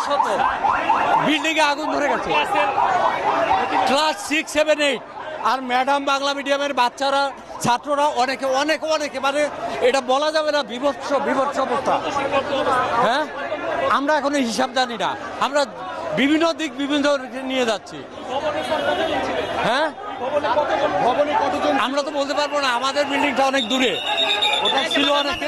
শত বিল্ডিং এ আগুন ধরে গেছে, ক্লাস 6, 7, 8। আর ম্যাডাম বাংলা মিডিয়ামের বাচ্চারা ছাত্ররা অনেকে অনেকে অনেকে মানে এটা বলা যাবে না, বিভৎস অবস্থা। হ্যাঁ, আমরা এখন হিসাব জানি না, আমরা বিভিন্ন দিক বিভিন্ন নিয়ে যাচ্ছি। হ্যাঁ, আমরা তো বলতে পারবো না, আমাদের বিল্ডিংটা অনেক দূরে, ওটা ছিল অনেকে।